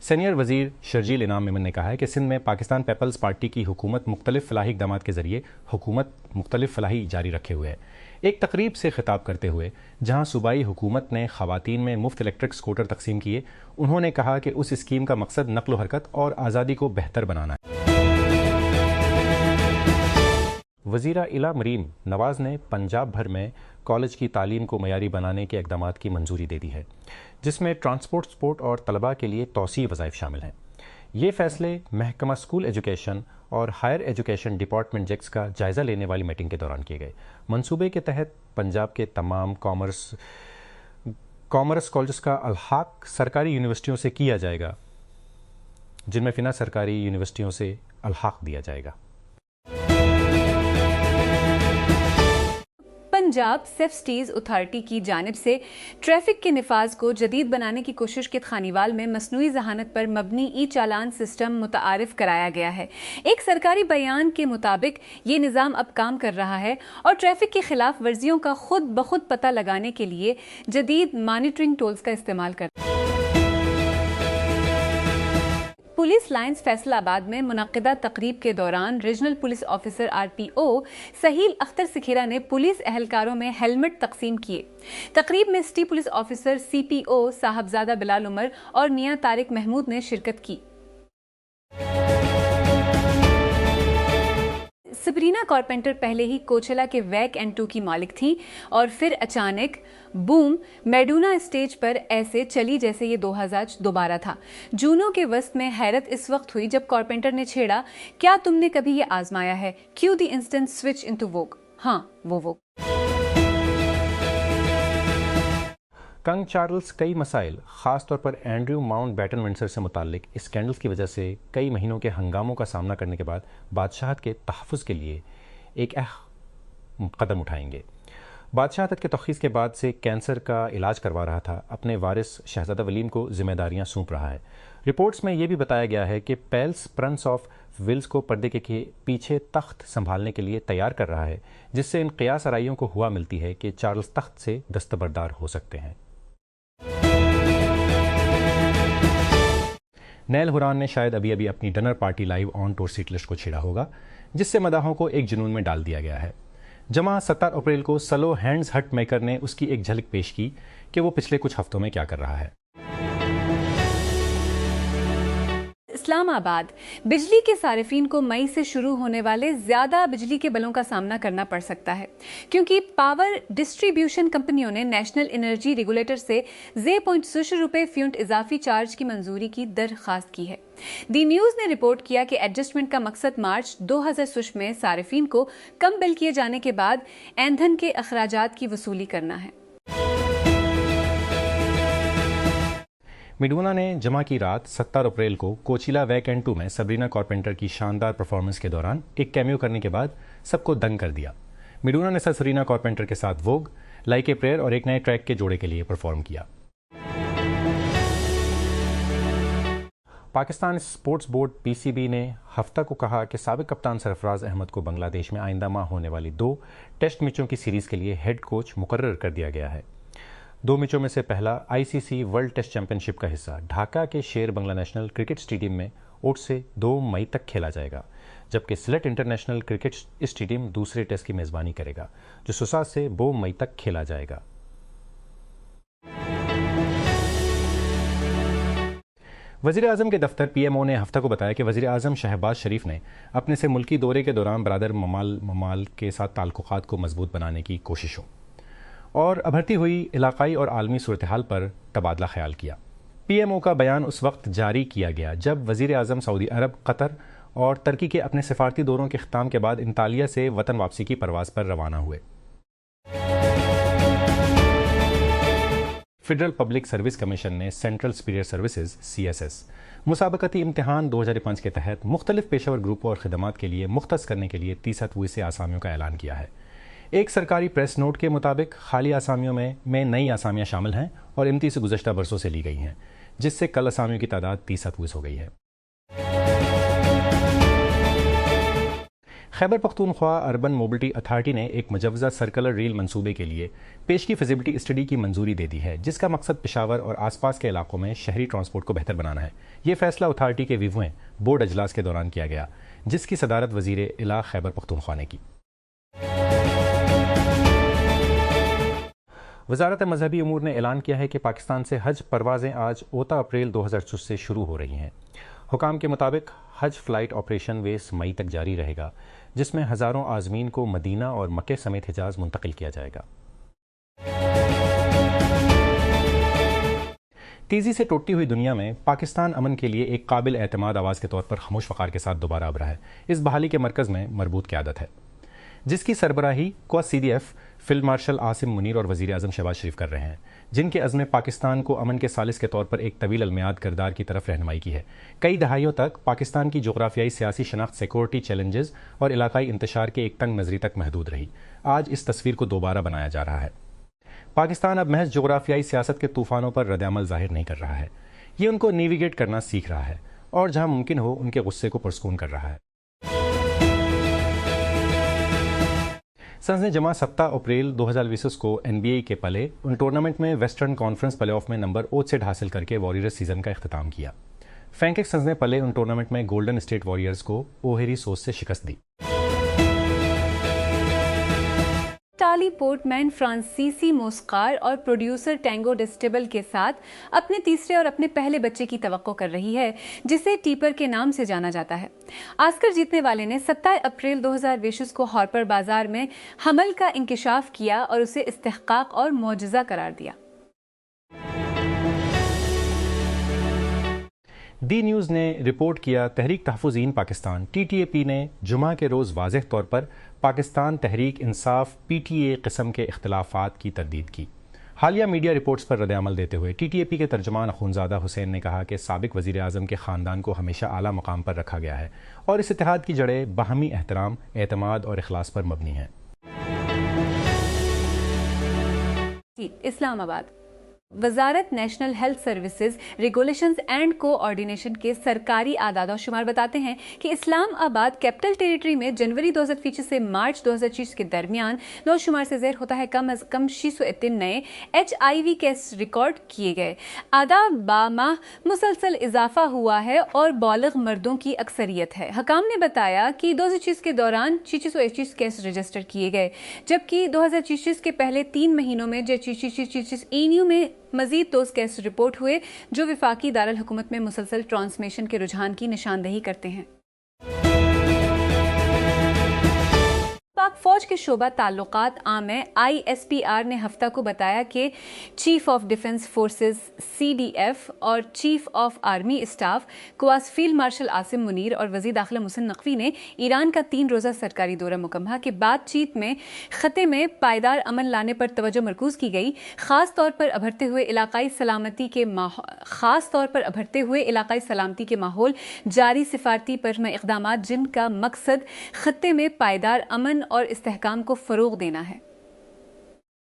Senior وزیر شرجیل انعام میمن نے کہا ہے کہ سندھ میں پاکستان پیپلز پارٹی کی حکومت مختلف فلاحی اقدامات کے ذریعے مختلف فلاحی جاری رکھے ہوئے ہے۔ ایک تقریب سے خطاب کرتے ہوئے جہاں صوبائی حکومت نے خواتین میں مفت الیکٹرک اسکوٹر تقسیم کیے، انہوں نے کہا کہ اس اسکیم کا مقصد نقل و حرکت اور آزادی کو بہتر بنانا ہے۔ وزیر اعلیٰ مریم نواز نے پنجاب بھر میں کالج کی تعلیم کو معیاری بنانے کے اقدامات کی منظوری دے دی ہے، جس میں ٹرانسپورٹ، سپورٹ اور طلباء کے لیے توسیعی وظائف شامل ہیں۔ یہ فیصلے محکمہ اسکول ایجوکیشن اور ہائر ایجوکیشن ڈپارٹمنٹ جیکس کا جائزہ لینے والی میٹنگ کے دوران کیے گئے۔ منصوبے کے تحت پنجاب کے تمام کامرس کالجز کا الحاق سرکاری یونیورسٹیوں سے کیا جائے گا، جن میں فنا سرکاری یونیورسٹیوں سے الحاق دیا جائے گا۔ پنجاب سیفٹیز اتھارٹی کی جانب سے ٹریفک کے نفاذ کو جدید بنانے کی کوشش کے خانیوال میں مصنوعی ذہانت پر مبنی ای چالان سسٹم متعارف کرایا گیا ہے۔ ایک سرکاری بیان کے مطابق یہ نظام اب کام کر رہا ہے اور ٹریفک کی خلاف ورزیوں کا خود بخود پتہ لگانے کے لیے جدید مانیٹرنگ ٹولز کا استعمال کرتا ہے۔ پولیس لائنز فیصل آباد میں منعقدہ تقریب کے دوران regional police officer RPO Sohail Akhtar Sukhera نے پولیس اہلکاروں میں ہیلمٹ تقسیم کیے۔ تقریب میں سٹی پولیس آفیسر CPO صاحبزادہ بلال عمر اور میاں طارق محمود نے شرکت کی۔ سبرینا کارپینٹر پہلے ہی کوچلا کے ویک اینڈ 2 کی مالک تھی اور پھر اچانک بوم میڈونا اسٹیج پر ایسے چلی جیسے یہ 2000 دوبارہ تھا۔ جونوں کے وسط میں حیرت اس وقت ہوئی جب کارپینٹر نے چھیڑا، کیا تم نے کبھی یہ آزمایا ہے؟ کیو دی انسٹنٹ سوئچ انٹو ووگ۔ ہاں وہ ووگ۔ کنگ چارلز کئی مسائل، خاص طور پر اینڈریو ماؤنٹ بیٹن ونڈسر سے متعلق اسکینڈلز کی وجہ سے کئی مہینوں کے ہنگاموں کا سامنا کرنے کے بعد بادشاہت کے تحفظ کے لیے ایک اہم قدم اٹھائیں گے۔ بادشاہت کے تخصیص کے بعد سے کینسر کا علاج کروا رہا تھا، اپنے وارث شہزادہ ولیم کو ذمہ داریاں سونپ رہا ہے۔ رپورٹس میں یہ بھی بتایا گیا ہے کہ پیلس پرنس آف ویلز کو پردے کے پیچھے تخت سنبھالنے کے لیے تیار کر رہا ہے، جس سے ان قیاس آرائیوں کو ہوا ملتی ہے کہ چارلز تخت سے دستبردار ہو سکتے ہیں۔ نیل ہوران نے شاید ابھی اپنی dinner party live on tour set list کو چھیڑا ہوگا، جس سے مداحوں کو ایک جنون میں ڈال دیا گیا ہے۔ جمعہ 17 اپریل کو سلو ہینڈز ہٹ میکر نے اس کی ایک جھلک پیش کی کہ وہ پچھلے کچھ ہفتوں میں کیا کر رہا ہے۔ اسلام آباد بجلی کے صارفین کو مئی سے شروع ہونے والے زیادہ بجلی کے بلوں کا سامنا کرنا پڑ سکتا ہے، کیونکہ پاور ڈسٹریبیوشن کمپنیوں نے نیشنل انرجی ریگولیٹر سے 0.6 روپے فیونٹ اضافی چارج کی منظوری کی درخواست کی ہے۔ دی نیوز نے رپورٹ کیا کہ ایڈجسٹمنٹ کا مقصد مارچ 2006 میں صارفین کو کم بل کیے جانے کے بعد ایندھن کے اخراجات کی وصولی کرنا ہے۔ میڈونا نے جمعہ کی رات 17 اپریل کو کوچیلا ویک اینڈ 2 میں سبرینا کارپینٹر کی شاندار پرفارمنس کے دوران ایک کیمیو کرنے کے بعد سب کو دنگ کر دیا۔ میڈونا نے سبرینا کارپینٹر کے ساتھ ووگ، لائک اے پریئر اور ایک نئے ٹریک کے جوڑے کے لیے پرفارم کیا۔ پاکستان اسپورٹس بورڈ PCB نے ہفتہ کو کہا کہ سابق کپتان سرفراز احمد کو بنگلہ دیش میں آئندہ ماہ ہونے والی 2 ٹیسٹ میچوں کی سیریز کے لیے ہیڈ کوچ مقرر کر دیا گیا ہے۔ 2 میچوں میں سے پہلا ICC ورلڈ ٹیسٹ چیمپئن شپ کا حصہ ڈھاکہ کے شیر بنگلہ نیشنل کرکٹ اسٹیڈیم میں 8 سے 2 مئی تک کھیلا جائے گا، جبکہ سلیٹ انٹرنیشنل کرکٹ اسٹیڈیم دوسرے ٹیسٹ کی میزبانی کرے گا، جو سوسا سے 2 مئی تک کھیلا جائے گا۔ وزیر اعظم کے دفتر PMO نے ہفتہ کو بتایا کہ وزیر اعظم شہباز شریف نے اپنے سے ملکی دورے کے دوران برادر ممالک کے ساتھ تعلقات کو مضبوط بنانے کی کوششوں اور ابھرتی ہوئی علاقائی اور عالمی صورتحال پر تبادلہ خیال کیا۔ PMO کا بیان اس وقت جاری کیا گیا جب وزیر اعظم سعودی عرب، قطر اور ترکی کے اپنے سفارتی دوروں کے اختتام کے بعد انطالیہ سے وطن واپسی کی پرواز پر روانہ ہوئے۔ فیڈرل پبلک سروس کمیشن نے سینٹرل سپیریئر سروسز CSS مسابقتی امتحان 2005 کے تحت مختلف پیشہ ور گروپوں اور خدمات کے لیے مختص کرنے کے لیے 30 سے آسامیوں کا اعلان کیا ہے۔ ایک سرکاری پریس نوٹ کے مطابق خالی آسامیوں میں نئی آسامیاں شامل ہیں اور امتی سے گزشتہ برسوں سے لی گئی ہیں، جس سے کل آسامیوں کی تعداد 30 ہو گئی ہے۔ Khyber Pakhtunkhwa urban mobility authority نے ایک مجوزہ سرکلر ریل منصوبے کے لیے پیشگی فیزیبلٹی اسٹڈی کی منظوری دے دی ہے، جس کا مقصد پشاور اور آس پاس کے علاقوں میں شہری ٹرانسپورٹ کو بہتر بنانا ہے۔ یہ فیصلہ اتھارٹی کے ویویں بورڈ اجلاس کے دوران کیا گیا، جس کی صدارت وزیر اعلیٰ خیبر پختونخوا نے کی۔ وزارت مذہبی امور نے اعلان کیا ہے کہ پاکستان سے حج پروازیں آج اوتا اپریل 2024 سے شروع ہو رہی ہیں۔ حکام کے مطابق حج فلائٹ آپریشن 20 مئی تک جاری رہے گا، جس میں ہزاروں عازمین کو مدینہ اور مکہ سمیت حجاز منتقل کیا جائے گا۔ تیزی سے ٹوٹتی ہوئی دنیا میں پاکستان امن کے لیے ایک قابل اعتماد آواز کے طور پر خاموش وقار کے ساتھ دوبارہ ابھرا ہے۔ اس بحالی کے مرکز میں مربوط قیادت ہے، جس کی سربراہی کو CDF field marshal Asim Munir اور وزیر اعظم شہباز شریف کر رہے ہیں، جن کے عزم پاکستان کو امن کے ثالث کے طور پر ایک طویل المیعاد کردار کی طرف رہنمائی کی ہے۔ کئی دہائیوں تک پاکستان کی جغرافیائی سیاسی شناخت سیکورٹی چیلنجز اور علاقائی انتشار کے ایک تنگ نظری تک محدود رہی۔ آج اس تصویر کو دوبارہ بنایا جا رہا ہے۔ پاکستان اب محض جغرافیائی سیاست کے طوفانوں پر رد عمل ظاہر نہیں کر رہا ہے، یہ ان کو نیویگیٹ کرنا سیکھ رہا ہے اور جہاں ممکن ہو ان کے غصے کو پرسکون کر رہا ہے۔ سنز نے جمع 17 اپریل 2020 کو NBA کے پلے ان ٹورنامنٹ میں ویسٹرن کانفرنس پلے آف میں نمبر 8 حاصل کر کے وارriors سیزن کا اختتام کیا۔ فینکس سنز نے پلے ان ٹورنامنٹ میں گولڈن اسٹیٹ وارriors کو اوہری سوز سے شکست دی۔ ٹالی پورٹ مین فرانسیسی موسیقار اور پروڈیوسر ٹینگو ڈسٹیبل کے ساتھ اپنے تیسرے اور اپنے پہلے بچے کی توقع کر رہی ہے، جسے ٹیپر کے نام سے جانا جاتا ہے۔ آسکر جیتنے والے نے 17 اپریل 2020 کو ہارپر بازار میں حمل کا انکشاف کیا اور اسے استحقاق اور معجزہ قرار دیا۔ دی نیوز نے رپورٹ کیا تحریک تحفظ پاکستان TTAP نے جمعہ کے روز واضح طور پر پاکستان تحریک انصاف PTA قسم کے اختلافات کی تردید کی۔ حالیہ میڈیا رپورٹس پر رد عمل دیتے ہوئے TTAP کے ترجمان اخونزادہ حسین نے کہا کہ سابق وزیر اعظم کے خاندان کو ہمیشہ اعلیٰ مقام پر رکھا گیا ہے اور اس اتحاد کی جڑیں باہمی احترام، اعتماد اور اخلاص پر مبنی ہیں۔ اسلام آباد وزارت national health services regulations and coordination کے سرکاری اعداد و شمار بتاتے ہیں کہ اسلام آباد کیپٹل ٹیریٹری میں جنوری 2025 سے مارچ 2025 کے درمیان نو شمار سے زیر ہوتا ہے کم از کم 603 نئے HIV کیس ریکارڈ کیے گئے۔ اعداد باماہ مسلسل اضافہ ہوا ہے اور بالغ مردوں کی اکثریت ہے۔ حکام نے بتایا کہ 2025 کے دوران 621 کیس رجسٹر کیے گئے، جبکہ 2025 کے پہلے 3 مہینوں میں ENU میں مزید 2 کیس رپورٹ ہوئے، جو وفاقی دارالحکومت میں مسلسل ٹرانسمیشن کے رجحان کی نشاندہی کرتے ہیں۔ پاک فوج کے شعبہ تعلقات عام ISPR نے ہفتہ کو بتایا کہ chief of defence forces CDF اور chief of army staff COAS field marshal Asim Munir اور وزیر داخلہ محسن نقوی نے ایران کا 3 روزہ سرکاری دورہ مکمل کہ بات چیت میں خطے میں پائیدار امن لانے پر توجہ مرکوز کی گئی، خاص طور پر ابھرتے ہوئے علاقائی سلامتی کے ماحول، جاری سفارتی پر اقدامات جن کا مقصد خطے میں پائیدار امن اور استحکام کو فروغ دینا ہے۔